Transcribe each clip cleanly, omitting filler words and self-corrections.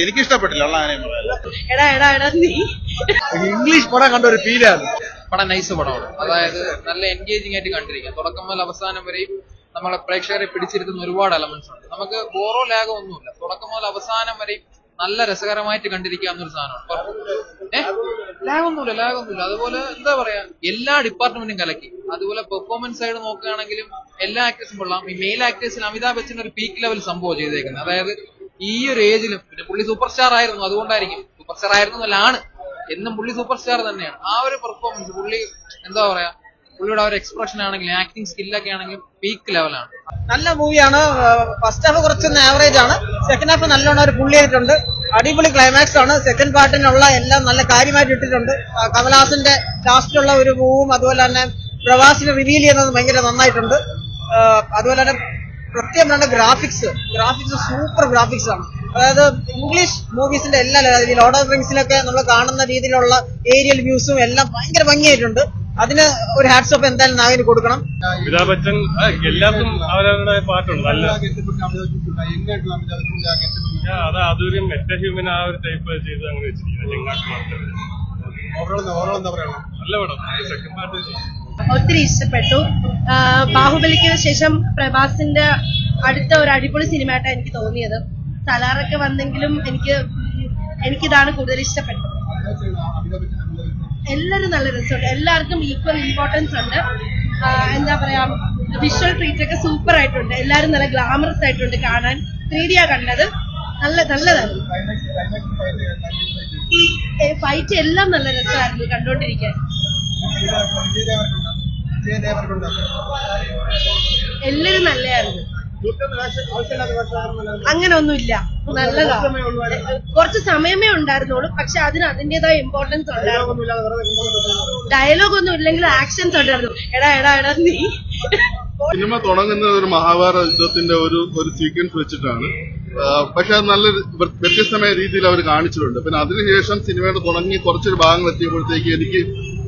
എനിക്ക് ഇഷ്ടപ്പെട്ടില്ല. എടാ എടാ എടാ നീ ഇംഗ്ലീഷ് പടം കണ്ട ഒരു ഫീലാണ്. പടം നൈസ് പടമാണ്. അതായത് നല്ല എൻഗേജിംഗ് ആയിട്ട് കണ്ടിരിക്കാം. തുടക്കം മുതൽ അവസാനം വരെയും നമ്മളെ പ്രേക്ഷകരെ പിടിച്ചിരുത്തുന്ന ഒരുപാട് എലമെന്റ്സ് ഉണ്ട്. നമുക്ക് ബോറോ ലാഗോ ഒന്നുമില്ല. തുടക്കം മുതൽ അവസാനം വരെയും നല്ല രസകരമായിട്ട് കണ്ടിരിക്കാവുന്ന ഒരു സാധനമാണ്. ലാഗൊന്നുമില്ല. അതുപോലെ എന്താ പറയാ, എല്ലാ ഡിപ്പാർട്ട്മെന്റും കലക്കി. അതുപോലെ പെർഫോമൻസ് സൈഡ് നോക്കുകയാണെങ്കിലും എല്ലാ ആക്ടേഴ്സും കൊള്ളാം. ഈ മെയിൽ ആക്ടേഴ്സിൽ അമിതാഭ് ബച്ചൻ ഒരു പീക്ക് ലെവൽ സംഭവം ചെയ്തേക്കുന്നത്. അതായത് ഈ ഒരു ഏജിലും, പിന്നെ പുള്ളി സൂപ്പർ സ്റ്റാർ ആയിരുന്നു, അതുകൊണ്ടായിരിക്കും സൂപ്പർ സ്റ്റാർ ആയിരുന്നു എന്നല്ലാണ്, എന്നും പുള്ളി സൂപ്പർ സ്റ്റാർ തന്നെയാണ്. ആ ഒരു പെർഫോമൻസ്, പുള്ളി എന്താ പറയാ, പുള്ളിയുടെ ആ ഒരു എക്സ്പ്രഷൻ ആണെങ്കിലും ആക്ടിങ് സ്കില്ലൊക്കെ ആണെങ്കിലും പീക്ക് ലെവലാണ്. നല്ല മൂവിയാണ്. ഫസ്റ്റ് ഹാഫ് കുറച്ചൊന്ന് ആവറേജ് ആണ്. സെക്കൻഡ് ഹാഫ് നല്ലോണം ഒരു പുള്ളി ചെയ്തിട്ടുണ്ട്. അടിപൊളി ക്ലൈമാക്സ് ആണ്. സെക്കൻഡ് പാർട്ടിനുള്ള എല്ലാം നല്ല കാര്യമായിട്ട് ഇട്ടിട്ടുണ്ട്. കമൽഹാസന്റെ ലാസ്റ്റിലുള്ള ഒരു മൂവും അതുപോലെ തന്നെ പ്രവാസിനെ റിവീൽ ചെയ്യുന്നത് ഭയങ്കര നന്നായിട്ടുണ്ട്. അതുപോലെ തന്നെ പ്രത്യേകം വേണ്ട ഗ്രാഫിക്സ് സൂപ്പർ ഗ്രാഫിക്സ് ആണ്. അതായത് ഇംഗ്ലീഷ് മൂവീസിന്റെ എല്ലാ ലോർഡ് ഓഫ് റിംഗ്സിലൊക്കെ നമ്മൾ കാണുന്ന രീതിയിലുള്ള ഏരിയൽ വ്യൂസും എല്ലാം ഭയങ്കര ഭംഗിയായിട്ടുണ്ട്. അതിന് ഒരു ഹാറ്റ്സ് ഓഫ് എന്തായാലും നാഗിന് കൊടുക്കണം. അമിതാഭ് ബച്ചൻ എല്ലാവർക്കും അവരവരുടെ പാട്ടുണ്ട്. നല്ല അതൊരു മെറ്റ ഹ്യൂമൻ ആ ഒരു ടൈപ്പ് ചെയ്ത് അങ്ങനെ വെച്ചിരിക്കുന്നത്. നല്ല പടം. സെക്കൻഡ് പാർട്ട് ഒത്തിരി ഇഷ്ടപ്പെട്ടു. ബാഹുബലിക്ക് ശേഷം പ്രഭാസിന്റെ അടുത്ത ഒരു അടിപൊളി സിനിമയായിട്ടാണ് എനിക്ക് തോന്നിയത്. സലാറൊക്കെ വന്നെങ്കിലും എനിക്കിതാണ് കൂടുതൽ ഇഷ്ടപ്പെട്ടത്. എല്ലാവരും നല്ല രസമുണ്ട്. എല്ലാവർക്കും ഈക്വൽ ഇമ്പോർട്ടൻസ് ഉണ്ട്. എന്താ പറയാ, വിഷ്വൽ ട്രീറ്റ് ഒക്കെ സൂപ്പർ ആയിട്ടുണ്ട്. എല്ലാവരും നല്ല ഗ്ലാമറസ് ആയിട്ടുണ്ട് കാണാൻ. 3D കണ്ടത് നല്ലതായിരുന്നു. ഫൈറ്റ് എല്ലാം നല്ല രസമായിരുന്നു കണ്ടോണ്ടിരിക്കാൻ. എല്ലാരും നല്ലതായിരുന്നു. അങ്ങനെ ഒന്നുമില്ല, നല്ലതാ. കുറച്ച് സമയമേ ഉണ്ടായിരുന്നുള്ളൂ, പക്ഷെ അതിന് അതിന്റേതായ ഇമ്പോർട്ടൻസ് ഉണ്ടായിരുന്നു. ഡയലോഗ് ഒന്നും ഇല്ലെങ്കിൽ ആക്ഷൻസ് ഉണ്ടായിരുന്നു. എടാ എടാ എടാ നീ. സിനിമ തുടങ്ങുന്നത് ഒരു മഹാഭാരത യുദ്ധത്തിന്റെ ഒരു സീക്വൻസ് വെച്ചിട്ടാണ്. പക്ഷെ അത് നല്ല വ്യത്യസ്തമായ രീതിയിൽ അവർ കാണിച്ചിട്ടുണ്ട്. പിന്നെ അതിനുശേഷം സിനിമയുടെ തുടങ്ങി കുറച്ചൊരു ഭാഗങ്ങൾ എത്തിയപ്പോഴത്തേക്ക് എനിക്ക്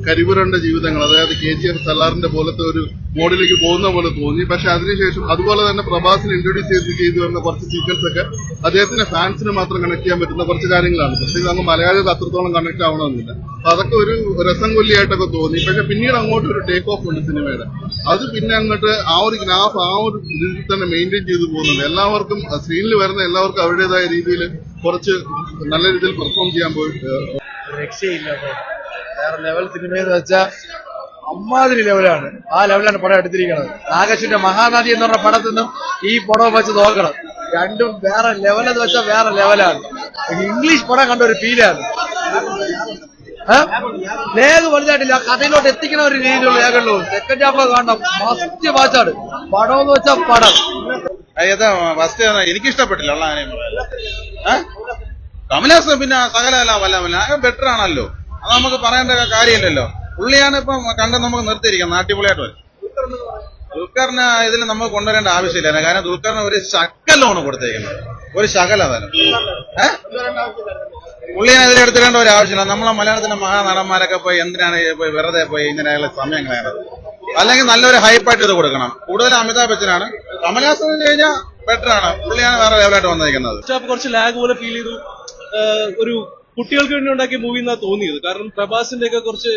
കരിപുരണ്ട ജീവിതങ്ങൾ, അതായത് KGF സലാറിന്റെ പോലത്തെ ഒരു മോഡിലേക്ക് പോകുന്ന പോലെ തോന്നി. പക്ഷെ അതിനുശേഷം അതുപോലെ തന്നെ പ്രഭാസിനെ ഇൻട്രൊഡ്യൂസ് ചെയ്തു വരുന്ന കുറച്ച് സീക്വൻസ് ഒക്കെ അദ്ദേഹത്തിന്റെ ഫാൻസിന് മാത്രം കണക്ട് ചെയ്യാൻ പറ്റുന്ന കുറച്ച് കാര്യങ്ങളാണ്. പക്ഷേ അങ്ങ് മലയാളികൾക്ക് അത്രത്തോളം കണക്ട് ആവണമെന്നില്ല. അപ്പൊ അതൊക്കെ ഒരു രസം കൊല്ലിയായിട്ടൊക്കെ തോന്നി. പക്ഷെ പിന്നീട് അങ്ങോട്ട് ഒരു ടേക്ക് ഓഫ് ഉണ്ട് സിനിമയുടെ. അത് പിന്നെ അങ്ങോട്ട് ആ ഒരു ഗ്രാഫ് ആ ഒരു രീതിയിൽ തന്നെ മെയിൻറ്റെയിൻ ചെയ്തു പോകുന്നുണ്ട്. എല്ലാവർക്കും സ്ക്രീനിൽ വരുന്ന എല്ലാവർക്കും അവരുടേതായ രീതിയിൽ കുറച്ച് നല്ല രീതിയിൽ പെർഫോം ചെയ്യാൻ പോയിട്ട് രക്ഷയില്ല. വേറെ ലെവൽ സിനിമയെന്ന് വെച്ചാൽ അമ്മാതിരി ലെവലാണ്. ആ ലെവലാണ് പടം എടുത്തിരിക്കുന്നത്. നാഗേഷിന്റെ മഹാനദി എന്ന് പറഞ്ഞ പടത്തിൽ നിന്നും ഈ പടം വെച്ച് നോക്കണം. രണ്ടും വേറെ ലെവലെന്ന് വെച്ചാൽ വേറെ ലെവലാണ്. ഇംഗ്ലീഷ് പടം കണ്ട ഒരു ഫീലാണ്. ലേഖ വലുതായിട്ടില്ല, കഥയിലോട്ട് എത്തിക്കുന്ന ഒരു രീതിയിലുള്ള ലേഖുള്ളൂ. സെക്കൻഡ് ഹാഫ് കാണണം, മസ്റ്റ് വാച്ചാണ്. പടം എന്ന് വെച്ചാൽ പടം. ഫസ്റ്റ് എനിക്ക് ഇഷ്ടപ്പെട്ടില്ല. കമൽഹാസൻ പിന്നെ സകല ബെറ്റർ ആണല്ലോ, അത് നമുക്ക് പറയേണ്ട കാര്യമില്ലല്ലോ. പുള്ളിയാണ് ഇപ്പം കണ്ട് നമുക്ക് നിർത്തിയിരിക്കാം. നാട്ടിപുള്ളിയായിട്ട് വരും. ദുൽഖറിന് ഇതിൽ നമുക്ക് കൊണ്ടുവരേണ്ട ആവശ്യമില്ല. കാരണം ദുൽഖറിന് ഒരു ശകലമാണ് കൊടുത്തേക്കുന്നത്, ഒരു ശകലതരം. പുള്ളിനെ ഇതിലെടുത്തിടേണ്ട ഒരു ആവശ്യമില്ല. നമ്മളെ മലയാളത്തിന്റെ മഹാനടന്മാരൊക്കെ പോയി എന്തിനാണ് വെറുതെ പോയി ഇങ്ങനെയുള്ള സമയം കളയുന്നത്? അല്ലെങ്കിൽ നല്ലൊരു ഹൈപ്പായിട്ട് ഇത് കൊടുക്കണം. കൂടുതൽ അമിതാഭ് ബച്ചനാണ്. കമൽഹാസൻ കഴിഞ്ഞാൽ ബെറ്റർ ആണ്. പുള്ളിയാണ് വേറെ ലെവലായിട്ട് വന്നിരിക്കുന്നത്. കുറച്ച് ലാഗ് പോലെ ഫീൽ ചെയ്തു. ഒരു കുട്ടികൾക്ക് വേണ്ടി ഉണ്ടാക്കിയ മൂവി എന്നാ തോന്നിയത്. കാരണം പ്രഭാസിന്റെ ഒക്കെ കുറച്ച്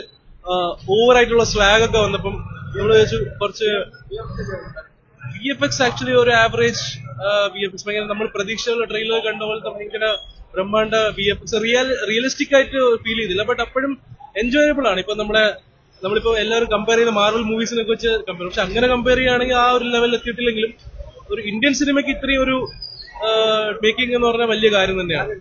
ഓവറായിട്ടുള്ള സ്ലാഗ് ഒക്കെ വന്നപ്പം നമ്മൾ വെച്ചു കുറച്ച് VFX ആക്ച്വലി ഒരു ആവറേജ് VFX. ഭയങ്കര നമ്മൾ പ്രതീക്ഷയുള്ള ട്രെയിലർ കണ്ട പോലെ ഭയങ്കര ബ്രഹ്മാണ്ഡ VFX റിയലിസ്റ്റിക് ആയിട്ട് ഫീൽ ചെയ്തില്ല. ബട്ട് അപ്പോഴും എൻജോയബിൾ ആണ്. ഇപ്പൊ നമ്മളിപ്പോ എല്ലാവരും കമ്പയർ ചെയ്യുന്ന മാർവൽ മൂവീസിനെ വെച്ച് കമ്പയർ, പക്ഷെ അങ്ങനെ കമ്പയർ ചെയ്യുകയാണെങ്കിൽ ആ ഒരു ലെവലിൽ എത്തിയിട്ടില്ലെങ്കിലും ഒരു ഇന്ത്യൻ സിനിമയ്ക്ക് ഇത്രയും ഒരു മേക്കിംഗ് എന്ന് പറഞ്ഞാൽ വലിയ കാര്യം തന്നെയാണ്.